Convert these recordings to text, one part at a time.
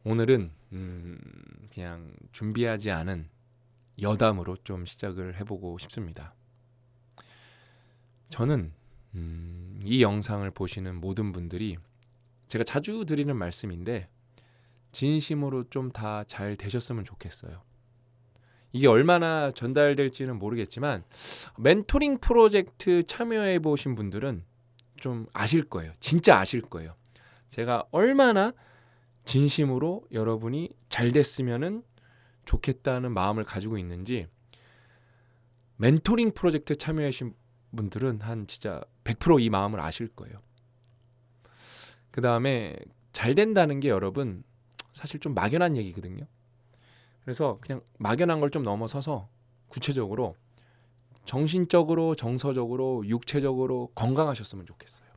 오늘은 그냥 준비하지 않은 여담으로 좀 시작을 해보고 싶습니다. 저는 이 영상을 보시는 모든 분들이 제가 자주 드리는 말씀인데 진심으로 좀 다 잘 되셨으면 좋겠어요. 이게 얼마나 전달될지는 모르겠지만 멘토링 프로젝트 참여해 보신 분들은 좀 아실 거예요. 진짜 아실 거예요. 제가 얼마나 진심으로 여러분이 잘 됐으면 좋겠다는 마음을 가지고 있는지 멘토링 프로젝트 참여하신 분들은 한 진짜 100% 이 마음을 아실 거예요. 그 다음에 잘 된다는 게 여러분 사실 좀 막연한 얘기거든요. 그래서 그냥 막연한 걸 좀 넘어서서 구체적으로 정신적으로, 정서적으로, 육체적으로 건강하셨으면 좋겠어요.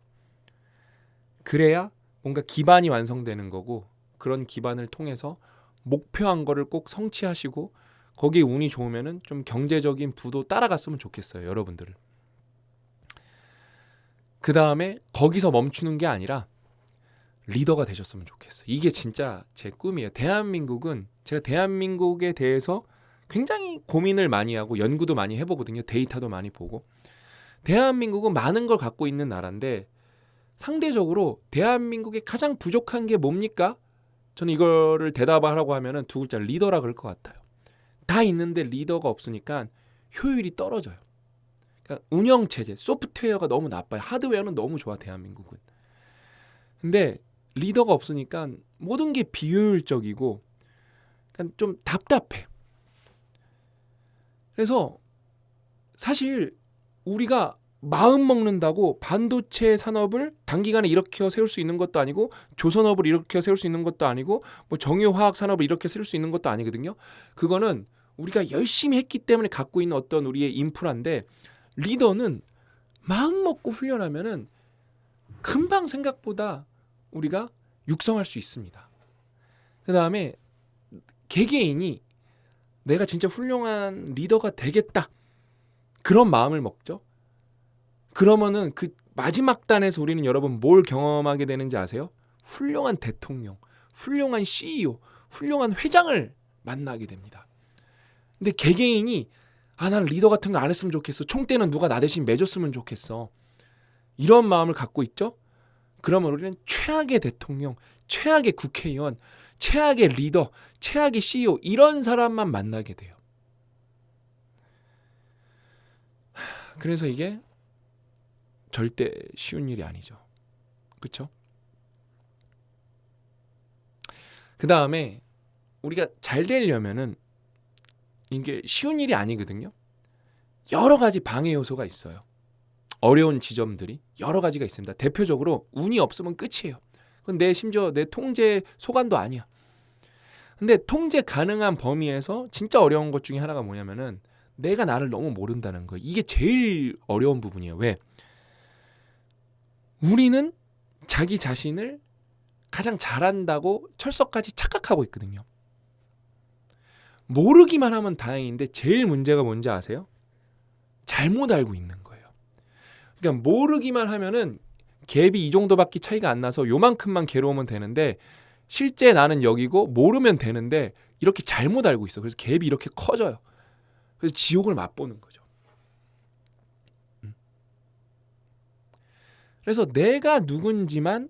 그래야 뭔가 기반이 완성되는 거고 그런 기반을 통해서 목표한 거를 꼭 성취하시고 거기에 운이 좋으면은 좀 경제적인 부도 따라갔으면 좋겠어요, 여러분들을. 그 다음에 거기서 멈추는 게 아니라 리더가 되셨으면 좋겠어요. 이게 진짜 제 꿈이에요. 대한민국은 제가 대한민국에 대해서 굉장히 고민을 많이 하고 연구도 많이 해보거든요. 데이터도 많이 보고. 대한민국은 많은 걸 갖고 있는 나라인데 상대적으로 대한민국에 가장 부족한 게 뭡니까? 저는 이거를 대답하라고 하면은 두 글자 리더라 그럴 것 같아요. 다 있는데 리더가 없으니까 효율이 떨어져요. 그러니까 운영체제, 소프트웨어가 너무 나빠요. 하드웨어는 너무 좋아, 대한민국은. 근데 리더가 없으니까 모든 게 비효율적이고 그러니까 좀 답답해. 그래서 사실 우리가 마음 먹는다고 반도체 산업을 단기간에 일으켜 세울 수 있는 것도 아니고 조선업을 일으켜 세울 수 있는 것도 아니고 뭐 정유화학 산업을 일으켜 세울 수 있는 것도 아니거든요. 그거는 우리가 열심히 했기 때문에 갖고 있는 어떤 우리의 인프라인데 리더는 마음 먹고 훈련하면은 금방 생각보다 우리가 육성할 수 있습니다. 그 다음에 개개인이 내가 진짜 훌륭한 리더가 되겠다 그런 마음을 먹죠. 그러면은 그 마지막 단에서 우리는 여러분 뭘 경험하게 되는지 아세요? 훌륭한 대통령, 훌륭한 CEO, 훌륭한 회장을 만나게 됩니다. 근데 개개인이 나는 리더 같은 거 안 했으면 좋겠어. 총대는 누가 나 대신 매줬으면 좋겠어. 이런 마음을 갖고 있죠. 그러면 우리는 최악의 대통령, 최악의 국회의원, 최악의 리더, 최악의 CEO 이런 사람만 만나게 돼요. 그래서 이게 절대 쉬운 일이 아니죠. 그렇죠? 그 다음에 우리가 잘 되려면은 이게 쉬운 일이 아니거든요. 여러 가지 방해 요소가 있어요. 어려운 지점들이 여러 가지가 있습니다. 대표적으로 운이 없으면 끝이에요. 그건 심지어 내 통제 소관도 아니야. 근데 통제 가능한 범위에서 진짜 어려운 것 중에 하나가 뭐냐면은 내가 나를 너무 모른다는 거예요. 이게 제일 어려운 부분이에요. 왜? 우리는 자기 자신을 가장 잘한다고 철석까지 착각하고 있거든요. 모르기만 하면 다행인데 제일 문제가 뭔지 아세요? 잘못 알고 있는 거예요. 그러니까 모르기만 하면은 갭이 이 정도밖에 차이가 안 나서 요만큼만 괴로우면 되는데 실제 나는 여기고 모르면 되는데 이렇게 잘못 알고 있어. 그래서 갭이 이렇게 커져요. 그래서 지옥을 맛보는 거죠. 그래서 내가 누군지만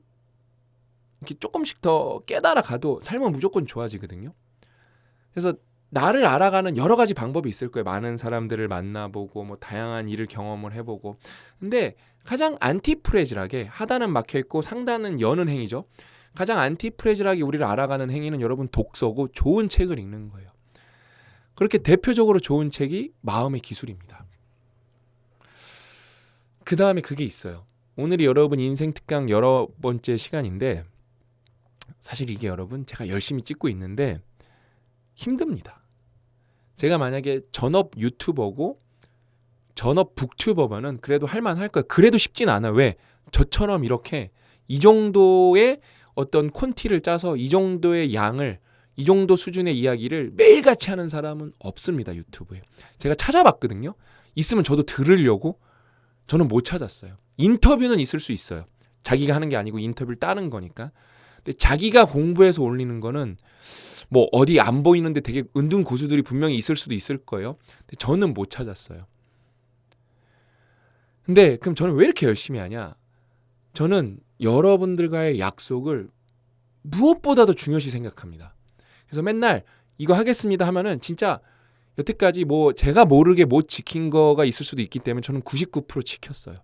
이렇게 조금씩 더 깨달아 가도 삶은 무조건 좋아지거든요. 그래서 나를 알아가는 여러 가지 방법이 있을 거예요. 많은 사람들을 만나보고 뭐 다양한 일을 경험을 해보고. 근데 가장 안티프레질하게 하단은 막혀있고 상단은 여는 행위죠. 가장 안티프레질하게 우리를 알아가는 행위는 여러분 독서고 좋은 책을 읽는 거예요. 그렇게 대표적으로 좋은 책이 마음의 기술입니다. 그 다음에 그게 있어요. 오늘이 여러분 인생 특강 10번째 시간인데 사실 이게 여러분 제가 열심히 찍고 있는데 힘듭니다. 제가 만약에 전업 유튜버고 전업 북튜버면은 그래도 할만할 거예요. 그래도 쉽진 않아. 왜? 저처럼 이렇게 이 정도의 어떤 콘티를 짜서 이 정도의 양을 이 정도 수준의 이야기를 매일같이 하는 사람은 없습니다. 유튜브에. 제가 찾아봤거든요. 있으면 저도 들으려고. 저는 못 찾았어요. 인터뷰는 있을 수 있어요. 자기가 하는 게 아니고 인터뷰를 따는 거니까. 근데 자기가 공부해서 올리는 거는 뭐 어디 안 보이는데 되게 은둔 고수들이 분명히 있을 수도 있을 거예요. 근데 저는 못 찾았어요. 근데 그럼 저는 왜 이렇게 열심히 하냐? 저는 여러분들과의 약속을 무엇보다도 중요시 생각합니다. 그래서 맨날 이거 하겠습니다 하면은 진짜 여태까지 뭐 제가 모르게 못 지킨 거가 있을 수도 있기 때문에 저는 99% 지켰어요.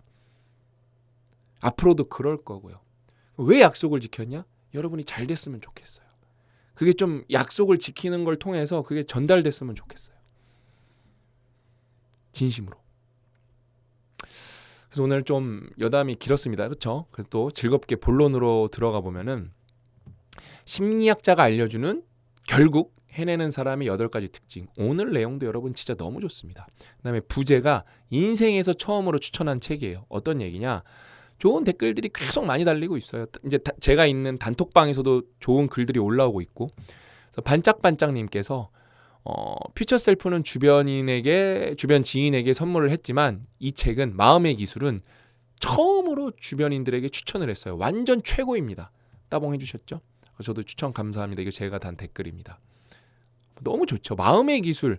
앞으로도 그럴 거고요. 왜 약속을 지켰냐? 여러분이 잘 됐으면 좋겠어요. 그게 좀 약속을 지키는 걸 통해서 그게 전달됐으면 좋겠어요. 진심으로. 그래서 오늘 좀 여담이 길었습니다. 그렇죠? 그래도 또 즐겁게 본론으로 들어가 보면은 심리학자가 알려주는 결국 해내는 사람의 8가지 특징. 오늘 내용도 여러분 진짜 너무 좋습니다. 그다음에 부제가 인생에서 처음으로 추천한 책이에요. 어떤 얘기냐? 좋은 댓글들이 계속 많이 달리고 있어요. 이제 제가 있는 단톡방에서도 좋은 글들이 올라오고 있고. 그래서 반짝반짝님께서 퓨처 셀프는 주변 지인에게 선물을 했지만 이 책은 마음의 기술은 처음으로 주변인들에게 추천을 했어요. 완전 최고입니다. 따봉해 주셨죠? 저도 추천 감사합니다. 이거 제가 단 댓글입니다. 너무 좋죠. 마음의 기술.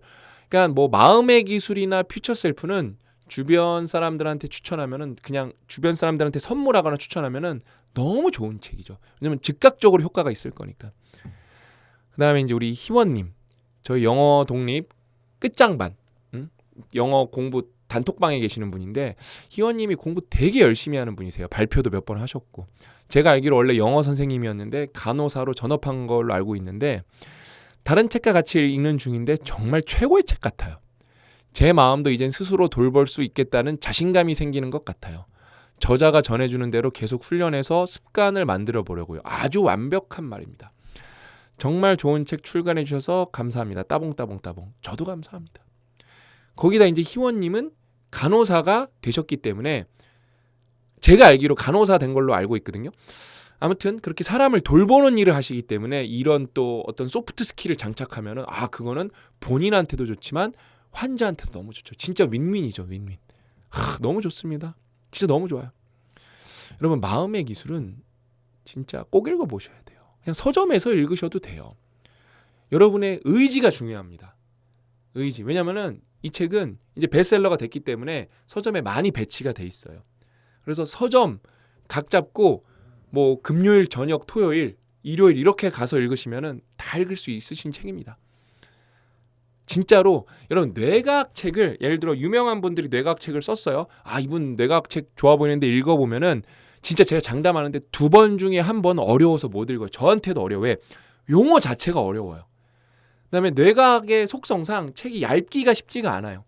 그러니까 뭐 마음의 기술이나 퓨처 셀프는 주변 사람들한테 추천하면은 그냥 주변 사람들한테 선물하거나 추천하면은 너무 좋은 책이죠. 왜냐면 즉각적으로 효과가 있을 거니까. 그다음에 이제 우리 희원님. 저희 영어 독립 끝장반. 영어 공부 단톡방에 계시는 분인데 희원님이 공부 되게 열심히 하는 분이세요. 발표도 몇 번 하셨고. 제가 알기로 원래 영어 선생님이었는데 간호사로 전업한 걸로 알고 있는데 다른 책과 같이 읽는 중인데 정말 최고의 책 같아요. 제 마음도 이젠 스스로 돌볼 수 있겠다는 자신감이 생기는 것 같아요. 저자가 전해주는 대로 계속 훈련해서 습관을 만들어 보려고요. 아주 완벽한 말입니다. 정말 좋은 책 출간해 주셔서 감사합니다. 따봉따봉따봉. 저도 감사합니다. 거기다 이제 희원님은 간호사가 되셨기 때문에 제가 알기로 간호사 된 걸로 알고 있거든요. 아무튼 그렇게 사람을 돌보는 일을 하시기 때문에 이런 또 어떤 소프트 스킬을 장착하면은 그거는 본인한테도 좋지만 환자한테도 너무 좋죠. 진짜 윈윈이죠. 윈윈. 너무 좋습니다. 진짜 너무 좋아요. 여러분 마음의 기술은 진짜 꼭 읽어보셔야 돼요. 그냥 서점에서 읽으셔도 돼요. 여러분의 의지가 중요합니다. 의지. 왜냐면은 이 책은 이제 베스트셀러가 됐기 때문에 서점에 많이 배치가 돼 있어요. 그래서 서점 각 잡고 뭐 금요일 저녁 토요일 일요일 이렇게 가서 읽으시면은 다 읽을 수 있으신 책입니다. 진짜로 여러분 뇌과학 책을 예를 들어 유명한 분들이 뇌과학 책을 썼어요. 이분 뇌과학 책 좋아 보이는데 읽어보면은 진짜 제가 장담하는데 2번 중에 1번 어려워서 못 읽어요. 저한테도 어려워요. 왜? 용어 자체가 어려워요. 그다음에 뇌과학의 속성상 책이 얇기가 쉽지가 않아요.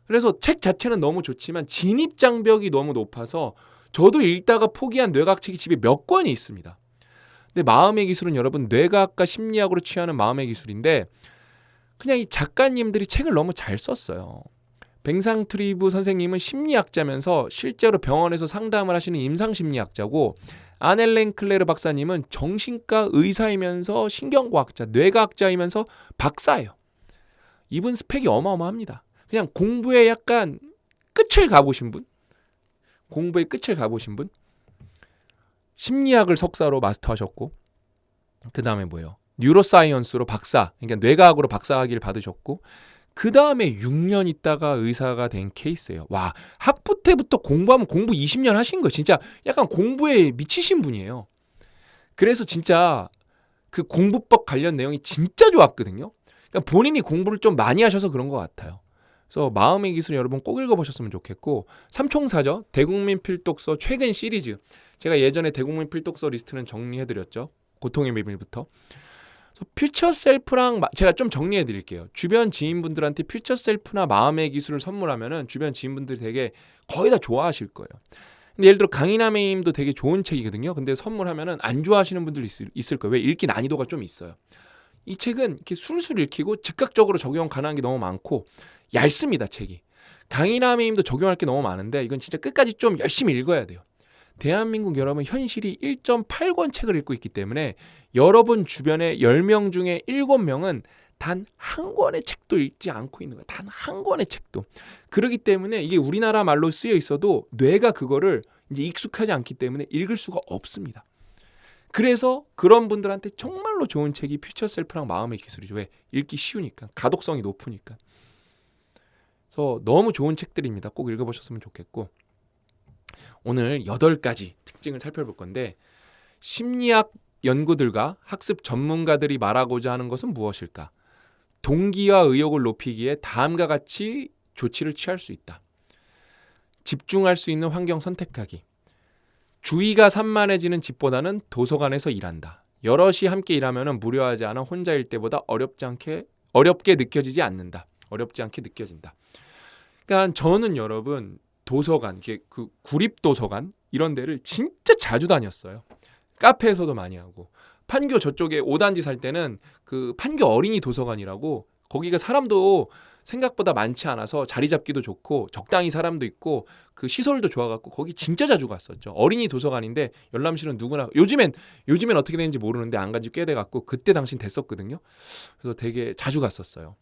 그래서 책 자체는 너무 좋지만 진입 장벽이 너무 높아서 저도 읽다가 포기한 뇌과학 책이 집에 몇 권이 있습니다. 근데 마음의 기술은 여러분 뇌과학과 심리학으로 취하는 마음의 기술인데 그냥 이 작가님들이 책을 너무 잘 썼어요. 뱅상트리브 선생님은 심리학자면서 실제로 병원에서 상담을 하시는 임상심리학자고 아넬렌 클레르 박사님은 정신과 의사이면서 신경과학자, 뇌과학자이면서 박사예요. 이분 스펙이 어마어마합니다. 그냥 공부에 약간 끝을 가보신 분, 공부의 끝을 가보신 분, 심리학을 석사로 마스터하셨고 그 다음에 뭐예요? 뉴로사이언스로 박사, 그러니까 뇌과학으로 박사학위를 받으셨고 그 다음에 6년 있다가 의사가 된 케이스예요. 와, 학부 때부터 공부하면 공부 20년 하신 거예요. 진짜 약간 공부에 미치신 분이에요. 그래서 진짜 그 공부법 관련 내용이 진짜 좋았거든요. 그러니까 본인이 공부를 좀 많이 하셔서 그런 것 같아요. 그래서 마음의 기술 여러분 꼭 읽어보셨으면 좋겠고 삼총사죠. 대국민 필독서 최근 시리즈. 제가 예전에 대국민 필독서 리스트는 정리해드렸죠. 고통의 비밀부터. 퓨처 셀프랑 제가 좀 정리해 드릴게요. 주변 지인분들한테 퓨처 셀프나 마음의 기술을 선물하면은 주변 지인분들이 되게 거의 다 좋아하실 거예요. 근데 예를 들어 강인함의힘도 되게 좋은 책이거든요. 근데 선물하면은 안 좋아하시는 분들이 있을 거예요. 왜? 읽기 난이도가 좀 있어요. 이 책은 이렇게 술술 읽히고 즉각적으로 적용 가능한 게 너무 많고 얇습니다, 책이. 강인함의힘도 적용할 게 너무 많은데 이건 진짜 끝까지 좀 열심히 읽어야 돼요. 대한민국 여러분 현실이 1.8권 책을 읽고 있기 때문에 여러분 주변에 10명 중에 7명은 단 한 권의 책도 읽지 않고 있는 거예요. 단 한 권의 책도. 그렇기 때문에 이게 우리나라 말로 쓰여 있어도 뇌가 그거를 이제 익숙하지 않기 때문에 읽을 수가 없습니다. 그래서 그런 분들한테 정말로 좋은 책이 퓨처셀프랑 마음의 기술이죠. 왜? 읽기 쉬우니까. 가독성이 높으니까. 그래서 너무 좋은 책들입니다. 꼭 읽어보셨으면 좋겠고, 오늘 8가지 특징을 살펴볼 건데, 심리학 연구들과 학습 전문가들이 말하고자 하는 것은 무엇일까? 동기와 의욕을 높이기에 다음과 같이 조치를 취할 수 있다. 집중할 수 있는 환경 선택하기. 주의가 산만해지는 집보다는 도서관에서 일한다. 여럿이 함께 일하면 무료하지 않아 혼자일 때보다 어렵게 느껴지지 않는다. 어렵지 않게 느껴진다. 그러니까 저는 여러분 도서관, 그 구립도서관 이런 데를 진짜 자주 다녔어요. 카페에서도 많이 하고, 판교 저쪽에 5단지 살 때는 그 판교 어린이 도서관이라고, 거기가 사람도 생각보다 많지 않아서 자리 잡기도 좋고 적당히 사람도 있고 그 시설도 좋아갖고 거기 진짜 자주 갔었죠. 어린이 도서관인데 열람실은 누구나, 요즘엔 어떻게 되는지 모르는데 안 간지 꽤 돼갖고 그때 당신 됐었거든요. 그래서 되게 자주 갔었어요.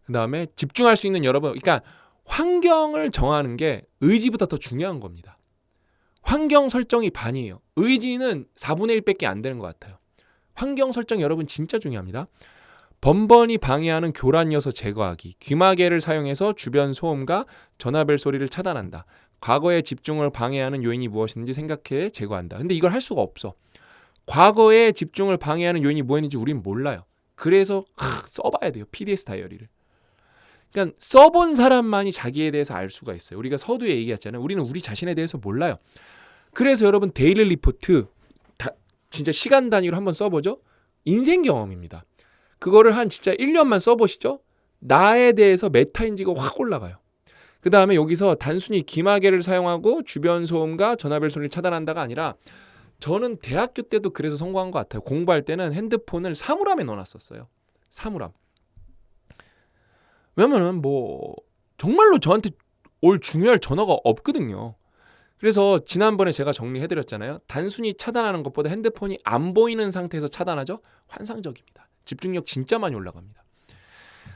그 다음에 집중할 수 있는 여러분, 그러니까 환경을 정하는 게 의지보다 더 중요한 겁니다. 환경 설정이 반이에요. 의지는 4분의 1밖에 안 되는 것 같아요. 환경 설정 여러분 진짜 중요합니다. 번번이 방해하는 교란 요소 제거하기. 귀마개를 사용해서 주변 소음과 전화벨 소리를 차단한다. 과거의 집중을 방해하는 요인이 무엇인지 생각해 제거한다. 근데 이걸 할 수가 없어. 과거의 집중을 방해하는 요인이 무엇인지 우린 몰라요. 그래서 써봐야 돼요. PDS 다이어리를. 그러니까 써본 사람만이 자기에 대해서 알 수가 있어요. 우리가 서두에 얘기했잖아요. 우리는 우리 자신에 대해서 몰라요. 그래서 여러분 데일리 리포트 진짜 시간 단위로 한번 써보죠. 인생 경험입니다. 그거를 한 진짜 1년만 써보시죠. 나에 대해서 메타인지가 확 올라가요. 그 다음에 여기서 단순히 귀마개를 사용하고 주변 소음과 전화벨 소리를 차단한다가 아니라, 저는 대학교 때도 그래서 성공한 것 같아요. 공부할 때는 핸드폰을 사물함에 넣어놨었어요. 사물함. 왜냐면은 정말로 저한테 올 중요할 전화가 없거든요. 그래서 지난번에 제가 정리해드렸잖아요. 단순히 차단하는 것보다 핸드폰이 안 보이는 상태에서 차단하죠. 환상적입니다. 집중력 진짜 많이 올라갑니다.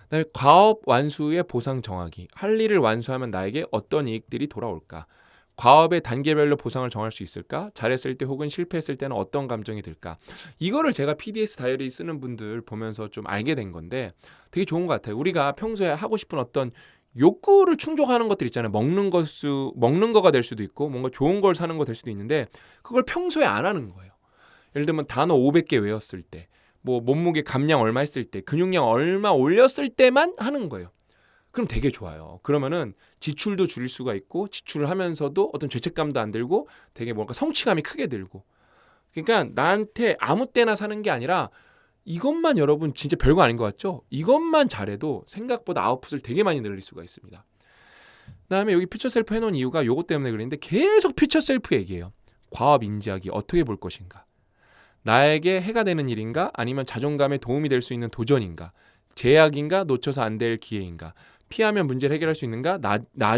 그다음에 과업 완수의 보상 정하기. 할 일을 완수하면 나에게 어떤 이익들이 돌아올까? 과업의 단계별로 보상을 정할 수 있을까? 잘했을 때 혹은 실패했을 때는 어떤 감정이 들까? 이거를 제가 PDS 다이어리 쓰는 분들 보면서 좀 알게 된 건데 되게 좋은 것 같아요. 우리가 평소에 하고 싶은 어떤 욕구를 충족하는 것들 있잖아요. 먹는 거가 될 수도 있고 뭔가 좋은 걸 사는 거 될 수도 있는데 그걸 평소에 안 하는 거예요. 예를 들면 단어 500개 외웠을 때, 몸무게 감량 얼마 했을 때, 근육량 얼마 올렸을 때만 하는 거예요. 그럼 되게 좋아요. 그러면은 지출도 줄일 수가 있고 지출을 하면서도 어떤 죄책감도 안 들고 되게 뭔가 성취감이 크게 들고. 그러니까 나한테 아무 때나 사는 게 아니라 이것만, 여러분 진짜 별거 아닌 것 같죠? 이것만 잘해도 생각보다 아웃풋을 되게 많이 늘릴 수가 있습니다. 그다음에 여기 퓨처 셀프 해놓은 이유가 요것 때문에 그랬는데 계속 퓨처 셀프 얘기해요. 과업 인지하기 어떻게 볼 것인가? 나에게 해가 되는 일인가? 아니면 자존감에 도움이 될 수 있는 도전인가? 제약인가? 놓쳐서 안 될 기회인가? 피하면 문제를 해결할 수 있는가?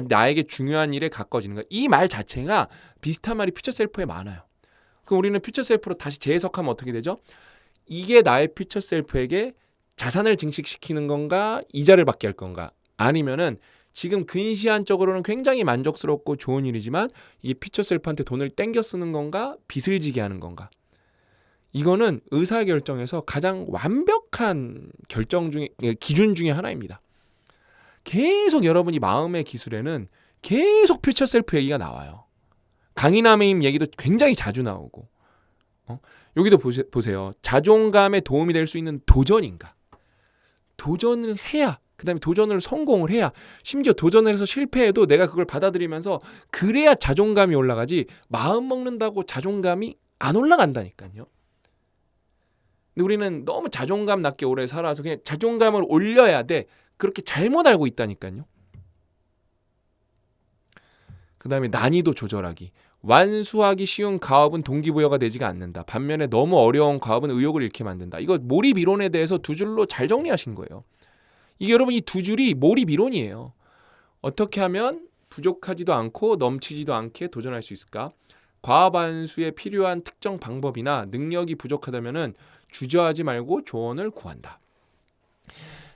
나에게 중요한 일에 가까워지는가? 이 말 자체가 비슷한 말이 퓨처 셀프에 많아요. 그럼 우리는 퓨처 셀프로 다시 재해석하면 어떻게 되죠? 이게 나의 퓨처 셀프에게 자산을 증식시키는 건가? 이자를 받게 할 건가? 아니면은 지금 근시안적으로는 굉장히 만족스럽고 좋은 일이지만 이게 퓨처 셀프한테 돈을 땡겨 쓰는 건가? 빚을 지게 하는 건가? 이거는 의사결정에서 가장 완벽한 기준 중에 하나입니다. 계속 여러분이 마음의 기술에는 계속 퓨처 셀프 얘기가 나와요. 강인함의 힘 얘기도 굉장히 자주 나오고, 여기도 보세요. 자존감에 도움이 될 수 있는 도전인가? 도전을 해야, 그 다음에 도전을 성공을 해야, 심지어 도전을 해서 실패해도 내가 그걸 받아들이면서 그래야 자존감이 올라가지, 마음 먹는다고 자존감이 안 올라간다니까요. 근데 우리는 너무 자존감 낮게 오래 살아서 그냥 자존감을 올려야 돼. 그렇게 잘못 알고 있다니까요. 그 다음에 난이도 조절하기. 완수하기 쉬운 과업은 동기부여가 되지가 않는다. 반면에 너무 어려운 과업은 의욕을 잃게 만든다. 이거 몰입 이론에 대해서 두 줄로 잘 정리하신 거예요. 이게 여러분 이 두 줄이 몰입 이론이에요. 어떻게 하면 부족하지도 않고 넘치지도 않게 도전할 수 있을까? 과업 완수에 필요한 특정 방법이나 능력이 부족하다면은 주저하지 말고 조언을 구한다.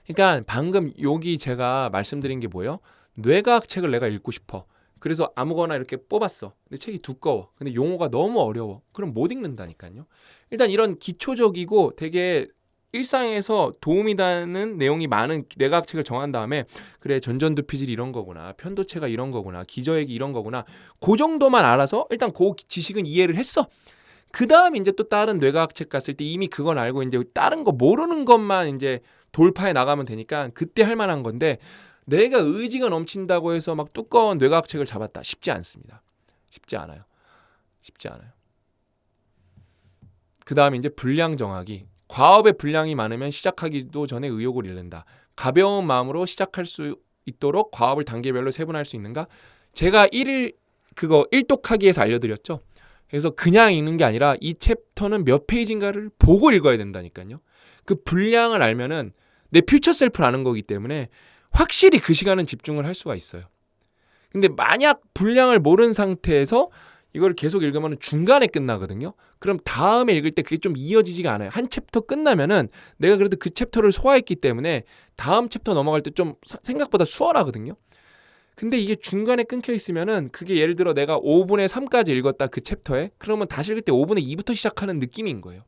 그러니까 방금 여기 제가 말씀드린 게 뭐예요? 뇌과학 책을 내가 읽고 싶어. 그래서 아무거나 이렇게 뽑았어. 근데 책이 두꺼워. 근데 용어가 너무 어려워. 그럼 못 읽는다니까요. 일단 이런 기초적이고 되게 일상에서 도움이 되는 내용이 많은 뇌과학책을 정한 다음에 그래 전전두피질 이런 거구나, 편도체가 이런 거구나, 기저액이 이런 거구나, 그 정도만 알아서 일단 그 지식은 이해를 했어. 그 다음 이제 또 다른 뇌과학책 갔을 때 이미 그건 알고 이제 다른 거 모르는 것만 이제 돌파해 나가면 되니까 그때 할 만한 건데, 내가 의지가 넘친다고 해서 막 두꺼운 뇌과학책을 잡았다, 쉽지 않습니다. 쉽지 않아요. 쉽지 않아요. 그 다음에 이제 분량 정하기. 과업의 분량이 많으면 시작하기도 전에 의욕을 잃는다. 가벼운 마음으로 시작할 수 있도록 과업을 단계별로 세분할 수 있는가? 제가 1독하기에서 알려드렸죠. 그래서 그냥 읽는 게 아니라 이 챕터는 몇 페이지인가를 보고 읽어야 된다니까요. 그 분량을 알면은 내 퓨처 셀프를 아는 거기 때문에 확실히 그 시간은 집중을 할 수가 있어요. 근데 만약 분량을 모르는 상태에서 이걸 계속 읽으면 중간에 끝나거든요. 그럼 다음에 읽을 때 그게 좀 이어지지가 않아요. 한 챕터 끝나면은 내가 그래도 그 챕터를 소화했기 때문에 다음 챕터 넘어갈 때 좀 생각보다 수월하거든요. 근데 이게 중간에 끊겨 있으면은 그게 예를 들어 내가 5분의 3까지 읽었다 그 챕터에, 그러면 다시 읽을 때 5분의 2부터 시작하는 느낌인 거예요.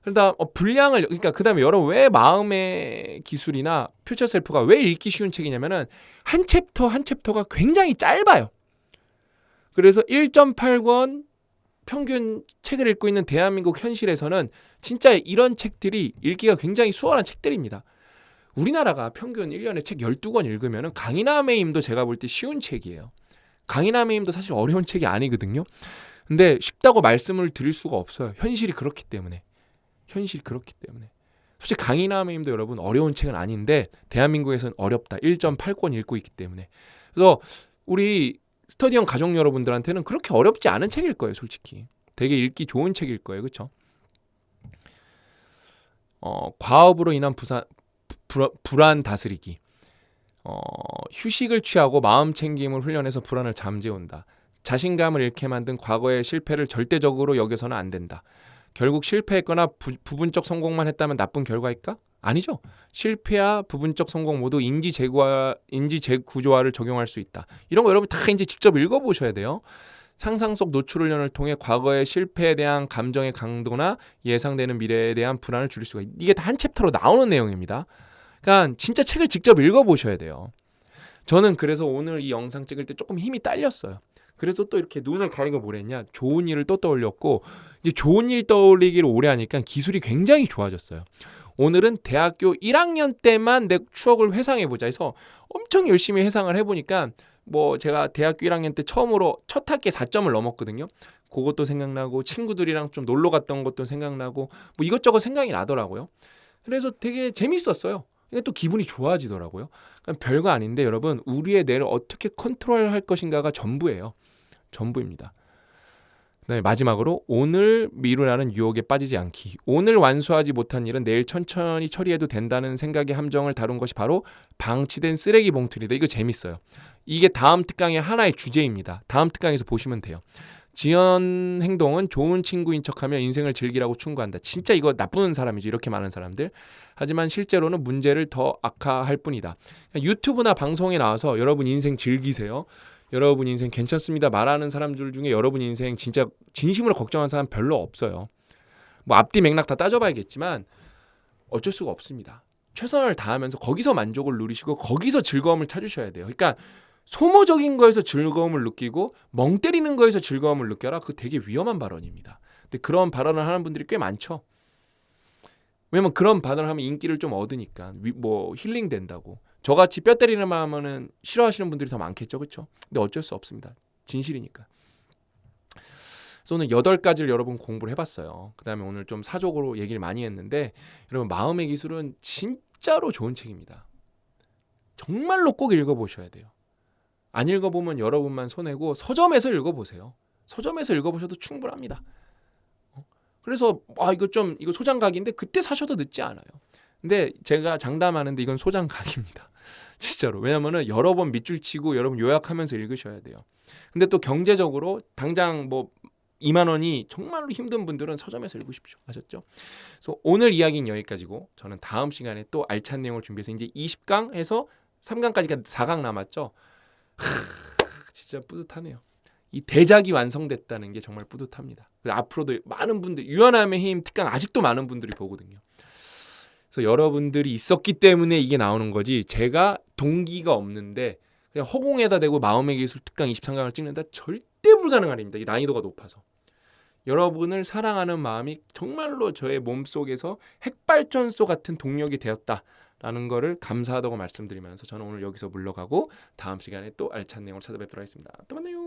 그러다 분량을, 그러니까 그다음에 여러분 왜 마음의 기술이나 퓨처 셀프가 왜 읽기 쉬운 책이냐면은 한 챕터 한 챕터가 굉장히 짧아요. 그래서 1.8권 평균 책을 읽고 있는 대한민국 현실에서는 진짜 이런 책들이 읽기가 굉장히 수월한 책들입니다. 우리나라가 평균 1년에 책 12권 읽으면 강인함의 힘도 제가 볼 때 쉬운 책이에요. 강인함의 힘도 사실 어려운 책이 아니거든요. 근데 쉽다고 말씀을 드릴 수가 없어요. 현실이 그렇기 때문에. 솔직히 강인함의 힘도 여러분 어려운 책은 아닌데 대한민국에서는 어렵다. 1.8권 읽고 있기 때문에. 그래서 우리 스터디형 가족 여러분들한테는 그렇게 어렵지 않은 책일 거예요. 솔직히. 되게 읽기 좋은 책일 거예요. 그렇죠? 과업으로 인한 불안 다스리기. 휴식을 취하고 마음 챙김을 훈련해서 불안을 잠재운다. 자신감을 잃게 만든 과거의 실패를 절대적으로 여겨서는 안 된다. 결국 실패했거나 부분적 성공만 했다면 나쁜 결과일까? 아니죠. 실패와 부분적 성공 모두 인지 재구조화를 적용할 수 있다. 이런 거 여러분 다 이제 직접 읽어보셔야 돼요. 상상 속 노출 훈련을 통해 과거의 실패에 대한 감정의 강도나 예상되는 미래에 대한 불안을 줄일 수가 있다. 이게 다 한 챕터로 나오는 내용입니다. 그러니까 진짜 책을 직접 읽어보셔야 돼요. 저는 그래서 오늘 이 영상 찍을 때 조금 힘이 딸렸어요. 그래서 또 이렇게 눈을 가리고 뭘 했냐, 좋은 일을 또 떠올렸고, 이제 좋은 일 떠올리기를 오래 하니까 기술이 굉장히 좋아졌어요. 오늘은 대학교 1학년 때만 내 추억을 회상해보자 해서 엄청 열심히 회상을 해보니까 뭐 제가 대학교 1학년 때 처음으로 첫 학기에 4점을 넘었거든요. 그것도 생각나고 친구들이랑 좀 놀러 갔던 것도 생각나고 뭐 이것저것 생각이 나더라고요. 그래서 되게 재밌었어요. 근데 또 기분이 좋아지더라고요. 그러니까 별거 아닌데 여러분, 우리의 뇌를 어떻게 컨트롤할 것인가가 전부예요. 전부입니다. 네, 마지막으로 오늘 미루라는 유혹에 빠지지 않기. 오늘 완수하지 못한 일은 내일 천천히 처리해도 된다는 생각의 함정을 다룬 것이 바로 방치된 쓰레기 봉투이다. 이거 재밌어요. 이게 다음 특강의 하나의 주제입니다. 다음 특강에서 보시면 돼요. 지연 행동은 좋은 친구인 척하며 인생을 즐기라고 충고한다. 진짜 이거 나쁜 사람이죠. 이렇게 많은 사람들. 하지만 실제로는 문제를 더 악화할 뿐이다. 유튜브나 방송에 나와서 여러분 인생 즐기세요, 여러분 인생 괜찮습니다 말하는 사람들 중에 여러분 인생 진짜 진심으로 걱정하는 사람 별로 없어요. 뭐 앞뒤 맥락 다 따져봐야겠지만 어쩔 수가 없습니다. 최선을 다하면서 거기서 만족을 누리시고 거기서 즐거움을 찾으셔야 돼요. 그러니까 소모적인 거에서 즐거움을 느끼고 멍 때리는 거에서 즐거움을 느껴라. 그거 되게 위험한 발언입니다. 근데 그런 발언을 하는 분들이 꽤 많죠. 왜냐면 그런 발언을 하면 인기를 좀 얻으니까, 뭐 힐링 된다고. 저같이 뼈 때리는 말 하면은 싫어하시는 분들이 더 많겠죠. 그렇죠? 근데 어쩔 수 없습니다. 진실이니까. 그래서 오늘 8가지를 여러분 공부를 해봤어요. 그 다음에 오늘 좀 사족으로 얘기를 많이 했는데, 여러분 마음의 기술은 진짜로 좋은 책입니다. 정말로 꼭 읽어보셔야 돼요. 안 읽어보면 여러분만 손해고 서점에서 읽어보세요. 서점에서 읽어보셔도 충분합니다. 그래서 이거 소장각인데 그때 사셔도 늦지 않아요. 근데 제가 장담하는데 이건 소장각입니다. 진짜로. 왜냐면은 여러 번 밑줄 치고 여러분 요약하면서 읽으셔야 돼요. 근데 또 경제적으로 당장 뭐 2만 원이 정말로 힘든 분들은 서점에서 읽으십시오. 아셨죠? 그래서 오늘 이야기는 여기까지고, 저는 다음 시간에 또 알찬 내용을 준비해서 이제 20강 해서 3강까지가 4강 남았죠. 진짜 뿌듯하네요. 이 대작이 완성됐다는 게 정말 뿌듯합니다. 앞으로도 많은 분들 유연함의 힘 특강 아직도 많은 분들이 보거든요. 그래서 여러분들이 있었기 때문에 이게 나오는 거지 제가 동기가 없는데 그냥 허공에다 대고 마음의 기술 특강 23강을 찍는다 절대 불가능한 일입니다. 이 난이도가 높아서. 여러분을 사랑하는 마음이 정말로 저의 몸속에서 핵발전소 같은 동력이 되었다라는 거를 감사하다고 말씀드리면서 저는 오늘 여기서 물러가고 다음 시간에 또 알찬 내용을 찾아뵙도록 하겠습니다. 또 만나요.